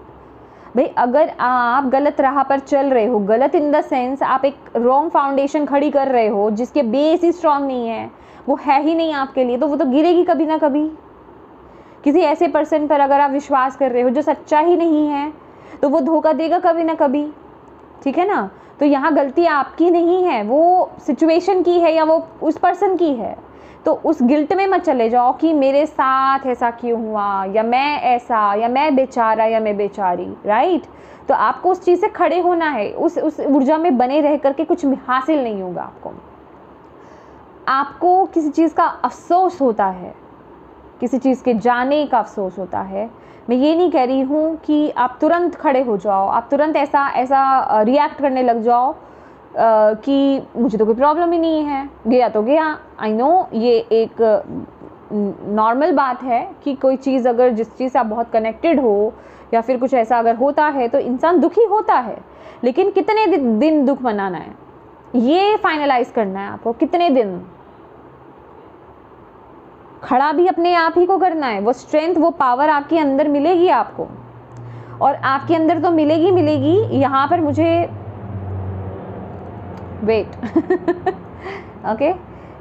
भाई अगर आप गलत राह पर चल रहे हो, गलत इन द सेंस आप एक रॉन्ग फाउंडेशन खड़ी कर रहे हो जिसके बेस ही स्ट्रांग नहीं है, वो है ही नहीं आपके लिए, तो वो तो गिरेगी कभी ना कभी। किसी ऐसे पर्सन पर अगर आप विश्वास कर रहे हो जो सच्चा ही नहीं है, तो वो धोखा देगा कभी ना कभी, ठीक है ना। तो यहाँ गलती आपकी नहीं है, वो सिचुएशन की है या वो उस पर्सन की है। तो उस गिल्ट में मत चले जाओ कि मेरे साथ ऐसा क्यों हुआ, या मैं ऐसा, या मैं बेचारा या मैं बेचारी, राइट। तो आपको उस चीज़ से खड़े होना है, उस ऊर्जा में बने रह करके कुछ हासिल नहीं होगा आपको किसी चीज़ का अफसोस होता है, किसी चीज़ के जाने का अफसोस होता है। मैं ये नहीं कह रही हूँ कि आप तुरंत खड़े हो जाओ, आप तुरंत ऐसा रिएक्ट करने लग जाओ कि मुझे तो कोई प्रॉब्लम ही नहीं है, गया तो गया। आई नो ये एक नॉर्मल बात है कि कोई चीज़ अगर जिस चीज़ से आप बहुत कनेक्टेड हो या फिर कुछ ऐसा अगर होता है तो इंसान दुखी होता है, लेकिन कितने दिन दुख मनाना है ये फाइनलाइज करना है आपको। कितने दिन खड़ा भी अपने आप ही को करना है। वो स्ट्रेंथ, वो पावर आपके अंदर मिलेगी आपको, और आपके अंदर तो मिलेगी। यहाँ पर मुझे वेट ओके,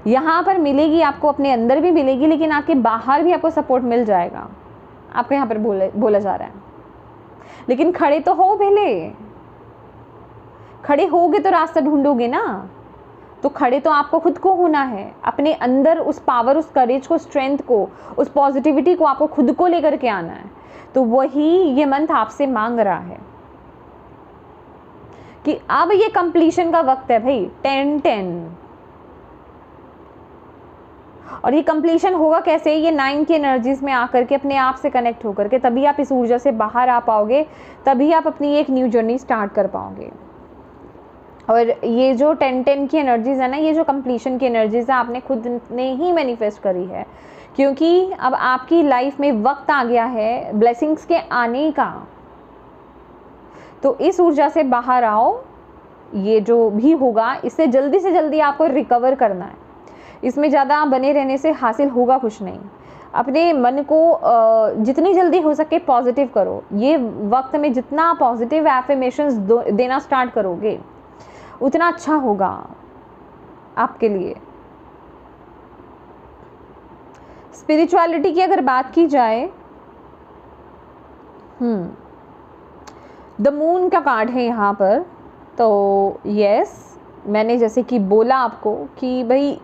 यहाँ पर मिलेगी आपको, अपने अंदर भी मिलेगी, लेकिन आपके बाहर भी आपको सपोर्ट मिल जाएगा। आपको यहाँ पर बोला जा रहा है, लेकिन खड़े तो हो, पहले खड़े होगे तो रास्ता ढूंढोगे ना। तो खड़े तो आपको खुद को होना है, अपने अंदर उस पावर, उस करेज को, स्ट्रेंथ को, उस पॉजिटिविटी को आपको खुद को लेकर के आना है। तो वही ये मंथ आपसे मांग रहा है कि अब ये कंप्लीशन का वक्त है भाई, 10-10। और ये कंप्लीशन होगा कैसे, ये 9 की एनर्जीज में आकर के अपने आप से कनेक्ट होकर के, तभी आप इस ऊर्जा से बाहर आ पाओगे, तभी आप अपनी एक न्यू जर्नी स्टार्ट कर पाओगे। और ये जो 10-10 की एनर्जीज़ है ना, ये जो कंप्लीशन की एनर्जीज़ है, आपने खुद ने ही मैनिफेस्ट करी है, क्योंकि अब आपकी लाइफ में वक्त आ गया है ब्लेसिंग्स के आने का। तो इस ऊर्जा से बाहर आओ, ये जो भी होगा इससे जल्दी से जल्दी आपको रिकवर करना है। इसमें ज़्यादा बने रहने से हासिल होगा कुछ नहीं। अपने मन को जितनी जल्दी हो सके पॉजिटिव करो। ये वक्त में जितना पॉजिटिव एफर्मेशंस देना स्टार्ट करोगे उतना अच्छा होगा आपके लिए। स्पिरिचुअलिटी की अगर बात की जाए, द मून का कार्ड है यहाँ पर। तो यस, मैंने जैसे कि बोला आपको कि भाई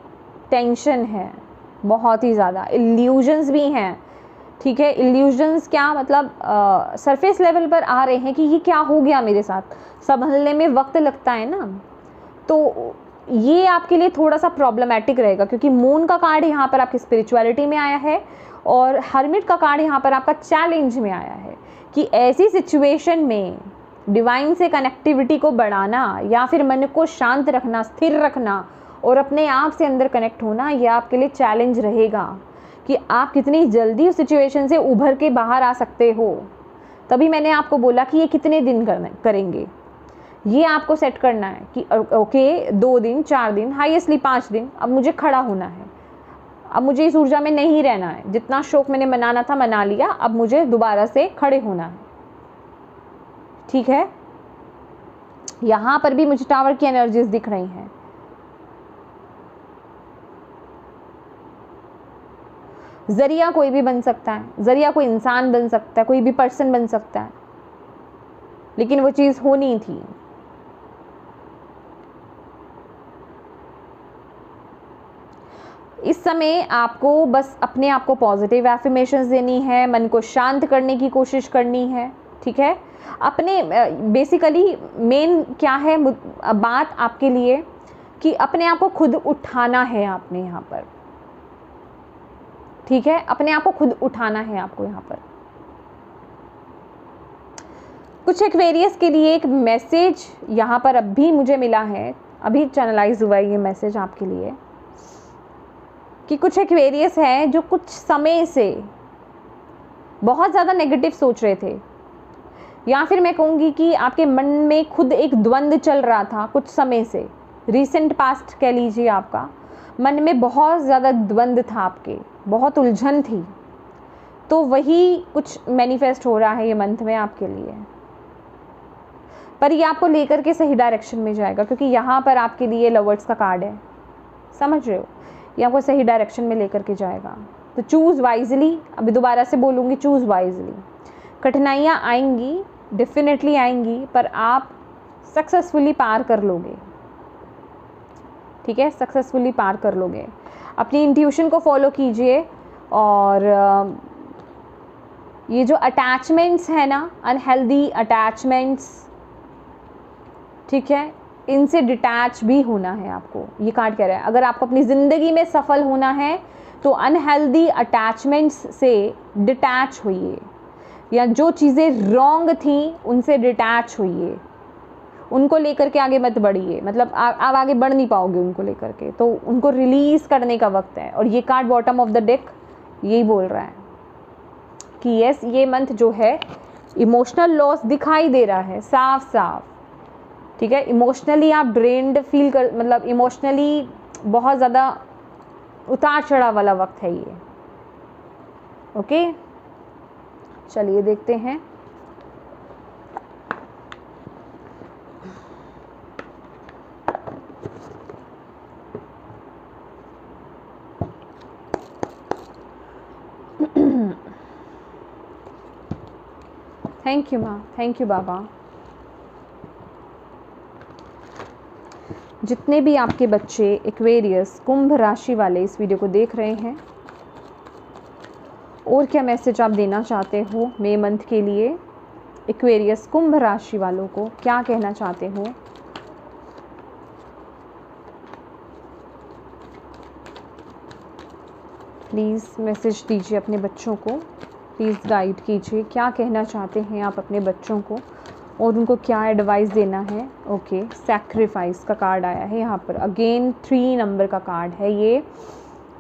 टेंशन है बहुत ही ज़्यादा, इल्यूजन्स भी हैं, ठीक है। इल्यूजन्स क्या मतलब, सरफेस लेवल पर आ रहे हैं कि ये क्या हो गया मेरे साथ, संभलने में वक्त लगता है ना। तो ये आपके लिए थोड़ा सा प्रॉब्लमेटिक रहेगा, क्योंकि मून का कार्ड यहाँ पर आपकी स्पिरिचुअलिटी में आया है और हर्मिट का कार्ड यहाँ पर आपका चैलेंज में आया है कि ऐसी सिचुएशन में डिवाइन से कनेक्टिविटी को बढ़ाना या फिर मन को शांत रखना, स्थिर रखना और अपने आप से अंदर कनेक्ट होना, यह आपके लिए चैलेंज रहेगा कि आप कितनी जल्दी उस सिचुएशन से उभर के बाहर आ सकते हो। तभी मैंने आपको बोला कि ये कितने दिन करेंगे, ये आपको सेट करना है कि ओके 2 दिन 4 दिन हाईएस्टली 5 दिन अब मुझे खड़ा होना है, अब मुझे इस ऊर्जा में नहीं रहना है, जितना शौक मैंने मनाना था मना लिया, अब मुझे दोबारा से खड़े होना है, ठीक है। यहाँ पर भी मुझे टावर की एनर्जीज दिख रही हैं। जरिया कोई भी बन सकता है, जरिया कोई इंसान बन सकता है, कोई भी पर्सन बन सकता है, लेकिन वो चीज़ होनी थी। इस समय आपको बस अपने आप को पॉजिटिव एफर्मेशंस देनी है, मन को शांत करने की कोशिश करनी है, ठीक है। अपने बेसिकली मेन क्या है बात आपके लिए कि अपने आप को खुद उठाना है आपने यहाँ पर, ठीक है। अपने आप को खुद उठाना है आपको यहाँ पर। कुछ एक्वेरियस के लिए एक मैसेज यहाँ पर अभी मुझे मिला है, अभी चैनलाइज हुआ है ये मैसेज आपके लिए कि कुछ एक्वेरियस है जो कुछ समय से बहुत ज़्यादा नेगेटिव सोच रहे थे, या फिर मैं कहूँगी कि आपके मन में खुद एक द्वंद्व चल रहा था कुछ समय से, रीसेंट पास्ट कह लीजिए, आपका मन में बहुत ज़्यादा द्वंद्व था, आपके बहुत उलझन थी, तो वही कुछ मैनिफेस्ट हो रहा है ये मंथ में आपके लिए। पर ये आपको लेकर के सही डायरेक्शन में जाएगा, क्योंकि यहाँ पर आपके लिए लवर्स का कार्ड है, समझ रहे हो, ये आपको सही डायरेक्शन में लेकर के जाएगा। तो चूज़ वाइजली, अभी दोबारा से बोलूँगी, चूज़ वाइजली। कठिनाइयाँ आएंगी, डेफिनेटली आएंगी, पर आप सक्सेसफुली पार कर लोगे, ठीक है, सक्सेसफुली पार कर लोगे। अपनी इंट्यूशन को फॉलो कीजिए, और ये जो अटैचमेंट्स है ना, अनहेल्दी अटैचमेंट्स, ठीक है, इनसे डिटैच भी होना है आपको। ये कार्ड कह रहा है अगर आपको अपनी ज़िंदगी में सफल होना है तो अनहेल्दी अटैचमेंट्स से डिटैच होइए, या जो चीज़ें रॉन्ग थी उनसे डिटैच होइए, उनको लेकर के आगे मत बढ़िए, मतलब आप आगे बढ़ नहीं पाओगे उनको लेकर के, तो उनको रिलीज़ करने का वक्त है। और ये card bottom of the deck यही बोल रहा है कि यस, ये मंथ जो है इमोशनल लॉस दिखाई दे रहा है साफ साफ, ठीक है, इमोशनली आप ड्रेन्ड फील कर, मतलब इमोशनली बहुत ज़्यादा उतार चढ़ाव वाला वक्त है ये। ओके, चलिए देखते हैं। थैंक यू माँ, थैंक यू बाबा। जितने भी आपके बच्चे एक्वेरियस कुंभ राशि वाले इस वीडियो को देख रहे हैं, और क्या मैसेज आप देना चाहते हो मई मंथ के लिए, एक्वेरियस कुंभ राशि वालों को क्या कहना चाहते हो? प्लीज़ मैसेज दीजिए अपने बच्चों को, प्लीज़ गाइड कीजिए, क्या कहना चाहते हैं आप अपने बच्चों को और उनको क्या एडवाइस देना है। ओके, सैक्रिफाइस का कार्ड आया है यहाँ पर, अगेन 3 नंबर का कार्ड है ये,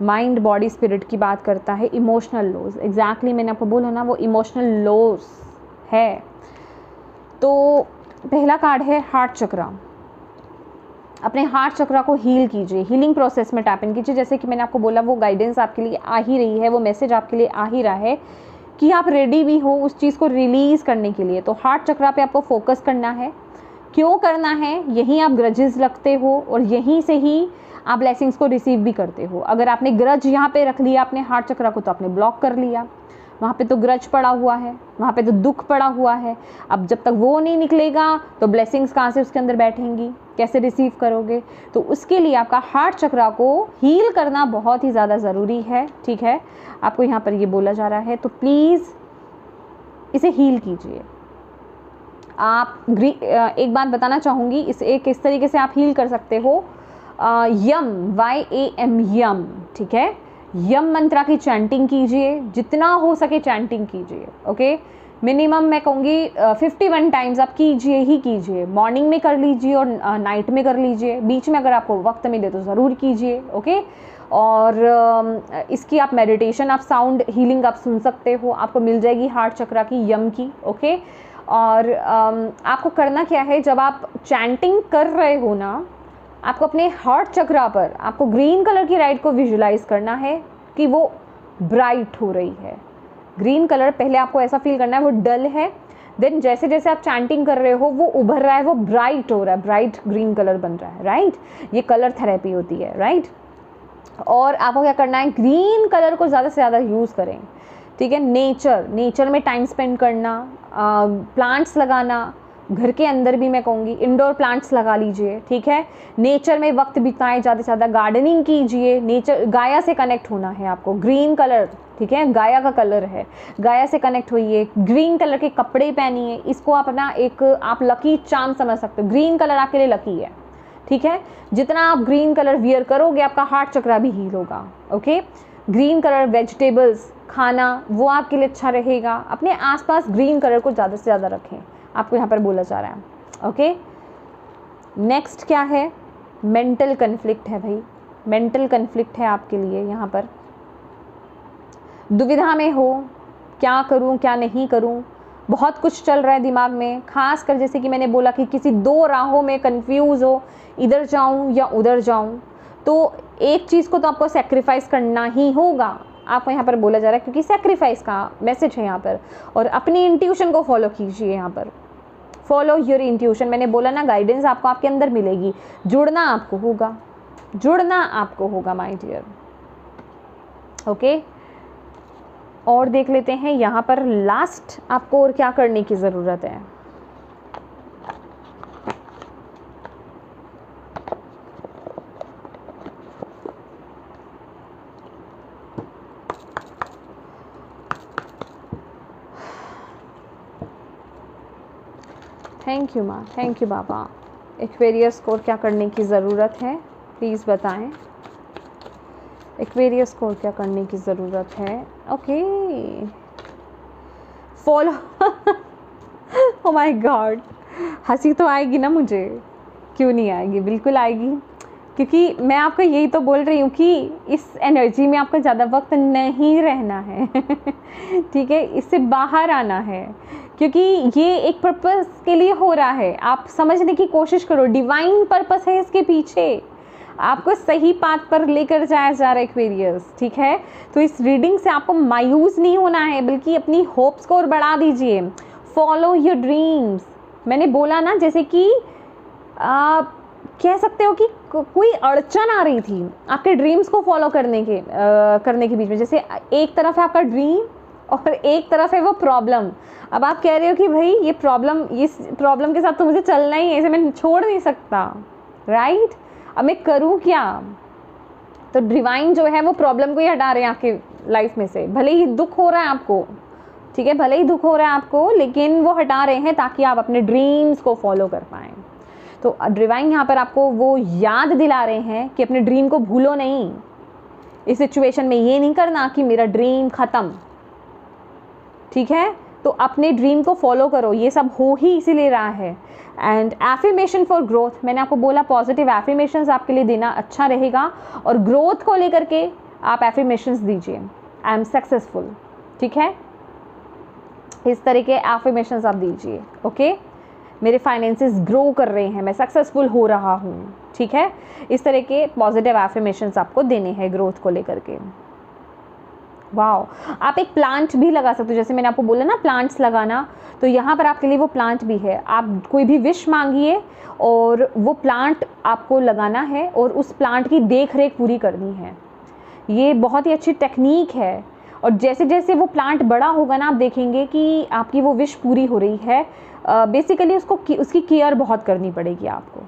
माइंड बॉडी स्पिरिट की बात करता है, इमोशनल लॉस, एग्जैक्टली मैंने आपको बोला ना वो इमोशनल लॉस है। तो पहला कार्ड है हार्ट चक्रा, अपने हार्ट चक्रा को हील कीजिए, हीलिंग प्रोसेस में टैप इन कीजिए। जैसे कि मैंने आपको बोला वो गाइडेंस आपके लिए आ ही रही है, वो मैसेज आपके लिए आ ही रहा है कि आप रेडी भी हो उस चीज़ को रिलीज़ करने के लिए। तो हार्ट चक्रा पे आपको फोकस करना है। क्यों करना है? यहीं आप ग्रजेस रखते हो और यहीं से ही आप ब्लेसिंग्स को रिसीव भी करते हो। अगर आपने ग्रज यहाँ पे रख लिया अपने हार्ट चक्रा को तो आपने ब्लॉक कर लिया, वहाँ पे तो ग्रज पड़ा हुआ है, वहाँ पे तो दुख पड़ा हुआ है। अब जब तक वो नहीं निकलेगा तो ब्लेसिंग्स कहाँ से उसके अंदर बैठेंगी, कैसे रिसीव करोगे? तो उसके लिए आपका हार्ट चक्रा को हील करना बहुत ही ज़्यादा ज़रूरी है, ठीक है, आपको यहाँ पर ये बोला जा रहा है। तो प्लीज़ इसे हील कीजिए। आप एक बात बताना चाहूँगी, इसे किस तरीके से आप हील कर सकते हो। यम, YAM, यम, ठीक है, यम मंत्रा की चैंटिंग कीजिए, जितना हो सके चैंटिंग कीजिए। ओके, मिनिमम मैं कहूँगी 51 टाइम्स आप कीजिए ही कीजिए। मॉर्निंग में कर लीजिए और नाइट में कर लीजिए, बीच में अगर आपको वक्त मिले तो ज़रूर कीजिए। ओके, और इसकी आप मेडिटेशन, आप साउंड हीलिंग आप सुन सकते हो, आपको मिल जाएगी हार्ट चक्रा की, यम की। ओके, और आपको करना क्या है, जब आप चैंटिंग कर रहे हो ना, आपको अपने हार्ट चक्रा पर आपको ग्रीन कलर की लाइट को विजुलाइज करना है कि वो ब्राइट हो रही है। ग्रीन कलर पहले आपको ऐसा फील करना है वो डल है, देन जैसे जैसे आप चैंटिंग कर रहे हो वो उभर रहा है, वो ब्राइट हो रहा है, ब्राइट ग्रीन कलर बन रहा है, राइट। ये कलर थेरेपी होती है, राइट। और आपको क्या करना है, ग्रीन कलर को ज़्यादा से ज़्यादा यूज़ करें, ठीक है। नेचर में टाइम स्पेंड करना, प्लांट्स लगाना, घर के अंदर भी मैं कहूँगी इंडोर प्लांट्स लगा लीजिए, ठीक है। नेचर में वक्त बिताएं, ज़्यादा से ज़्यादा गार्डनिंग कीजिए। नेचर, गाया से कनेक्ट होना है आपको, ग्रीन कलर, ठीक है, गाया का कलर है, गाया से कनेक्ट होइए। ग्रीन कलर के कपड़े पहनिए, इसको आप अपना एक आप लकी चार्म समझ सकते हो। ग्रीन कलर आपके लिए लकी है, ठीक है। जितना आप ग्रीन कलर वियर करोगे आपका हार्ट चक्रा भी हील होगा। ओके, ग्रीन कलर वेजिटेबल्स खाना वो आपके लिए अच्छा रहेगा। अपने आसपास ग्रीन कलर को ज़्यादा से ज़्यादा रखें, आपको यहाँ पर बोला जा रहा है। ओके, नेक्स्ट क्या है, मेंटल कन्फ्लिक्ट है भाई, मेंटल कन्फ्लिक्ट है आपके लिए। यहाँ पर दुविधा में हो, क्या करूं क्या नहीं करूं, बहुत कुछ चल रहा है दिमाग में, खास कर जैसे कि मैंने बोला कि किसी दो राहों में कंफ्यूज हो, इधर जाऊं या उधर जाऊं, तो एक चीज़ को तो आपको सेक्रीफाइस करना ही होगा। आपको यहाँ पर बोला जा रहा है क्योंकि सेक्रीफाइस का मैसेज है यहाँ पर, और अपनी इंट्यूशन को फॉलो कीजिए। यहाँ पर फॉलो योर इंट्यूशन, मैंने बोला ना गाइडेंस आपको आपके अंदर मिलेगी, जुड़ना आपको होगा, जुड़ना आपको होगा माय डियर। ओके, और देख लेते हैं यहाँ पर लास्ट आपको और क्या करने की ज़रूरत है। थैंक यू माँ, थैंक यू बाबा। एक्वेरियस को क्या करने की ज़रूरत है प्लीज़ बताएं। एक्वेरियस को क्या करने की ज़रूरत है? Okay, follow oh my God, हंसी तो आएगी ना मुझे, क्यों नहीं आएगी, बिल्कुल आएगी, क्योंकि मैं आपको यही तो बोल रही हूँ कि इस एनर्जी में आपको ज़्यादा वक्त नहीं रहना है ठीक है, इससे बाहर आना है, क्योंकि ये एक पर्पस के लिए हो रहा है। आप समझने की कोशिश करो, डिवाइन पर्पस है इसके पीछे, आपको सही पाथ पर लेकर जाया जा रहा है एक्वेरियस, ठीक है। तो इस रीडिंग से आपको मायूस नहीं होना है, बल्कि अपनी होप्स को और बढ़ा दीजिए। फॉलो योर ड्रीम्स, मैंने बोला ना, जैसे कि कह सकते हो कि कोई अड़चन आ रही थी आपके ड्रीम्स को फॉलो करने के बीच में, जैसे एक तरफ है आपका ड्रीम और एक तरफ है वो प्रॉब्लम। अब आप कह रहे हो कि भाई ये प्रॉब्लम, इस प्रॉब्लम के साथ तो मुझे चलना ही है, इसे मैं छोड़ नहीं सकता, राइट। अब मैं करूं क्या? तो डिवाइन जो है वो प्रॉब्लम को ही हटा रहे हैं आपके लाइफ में से, भले ही दुख हो रहा है आपको, ठीक है, भले ही दुख हो रहा है आपको, लेकिन वो हटा रहे हैं ताकि आप अपने ड्रीम्स को फॉलो कर पाएँ। तो डिवाइन यहाँ पर आपको वो याद दिला रहे हैं कि अपने ड्रीम को भूलो नहीं, इस सिचुएशन में ये नहीं करना कि मेरा ड्रीम ख़त्म, ठीक है। तो अपने ड्रीम को फॉलो करो, ये सब हो ही इसीलिए रहा है। एंड एफर्मेशन फॉर ग्रोथ, मैंने आपको बोला पॉजिटिव एफर्मेशंस आपके लिए देना अच्छा रहेगा, और ग्रोथ को लेकर के आप एफर्मेशंस दीजिए, आई एम सक्सेसफुल, ठीक है, इस तरह के एफर्मेशंस आप दीजिए। ओके, मेरे फाइनेंसेस ग्रो कर रहे हैं, मैं सक्सेसफुल हो रहा हूँ, ठीक है, इस तरह के पॉजिटिव एफर्मेशंस आपको देने हैं ग्रोथ को लेकर के। वाओ, आप एक प्लांट भी लगा सकते हो, जैसे मैंने आपको बोला ना प्लांट्स लगाना, तो यहाँ पर आपके लिए वो प्लांट भी है। आप कोई भी विश मांगिए और वो प्लांट आपको लगाना है, और उस प्लांट की देख रेख पूरी करनी है। ये बहुत ही अच्छी टेक्निक है, और जैसे जैसे वो प्लांट बड़ा होगा ना, आप देखेंगे कि आपकी वो विश पूरी हो रही है। बेसिकली उसकी केयर बहुत करनी पड़ेगी आपको,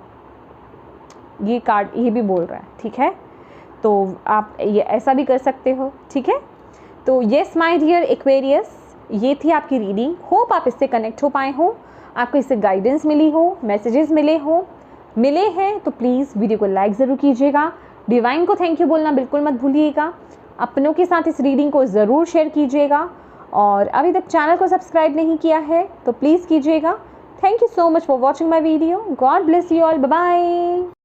ये कार्ड ये भी बोल रहा है, ठीक है। तो आप ये ऐसा भी कर सकते हो, ठीक है। तो येस माय डियर एक्वेरियस, ये थी आपकी रीडिंग। होप आप इससे कनेक्ट हो पाए हो, आपको इससे गाइडेंस मिली हो, मैसेजेस मिले हैं तो प्लीज़ वीडियो को लाइक ज़रूर कीजिएगा। डिवाइन को थैंक यू बोलना बिल्कुल मत भूलिएगा। अपनों के साथ इस रीडिंग को ज़रूर शेयर कीजिएगा, और अभी तक चैनल को सब्सक्राइब नहीं किया है तो प्लीज़ कीजिएगा। Thank you so much for watching my video. God bless you all, bye bye.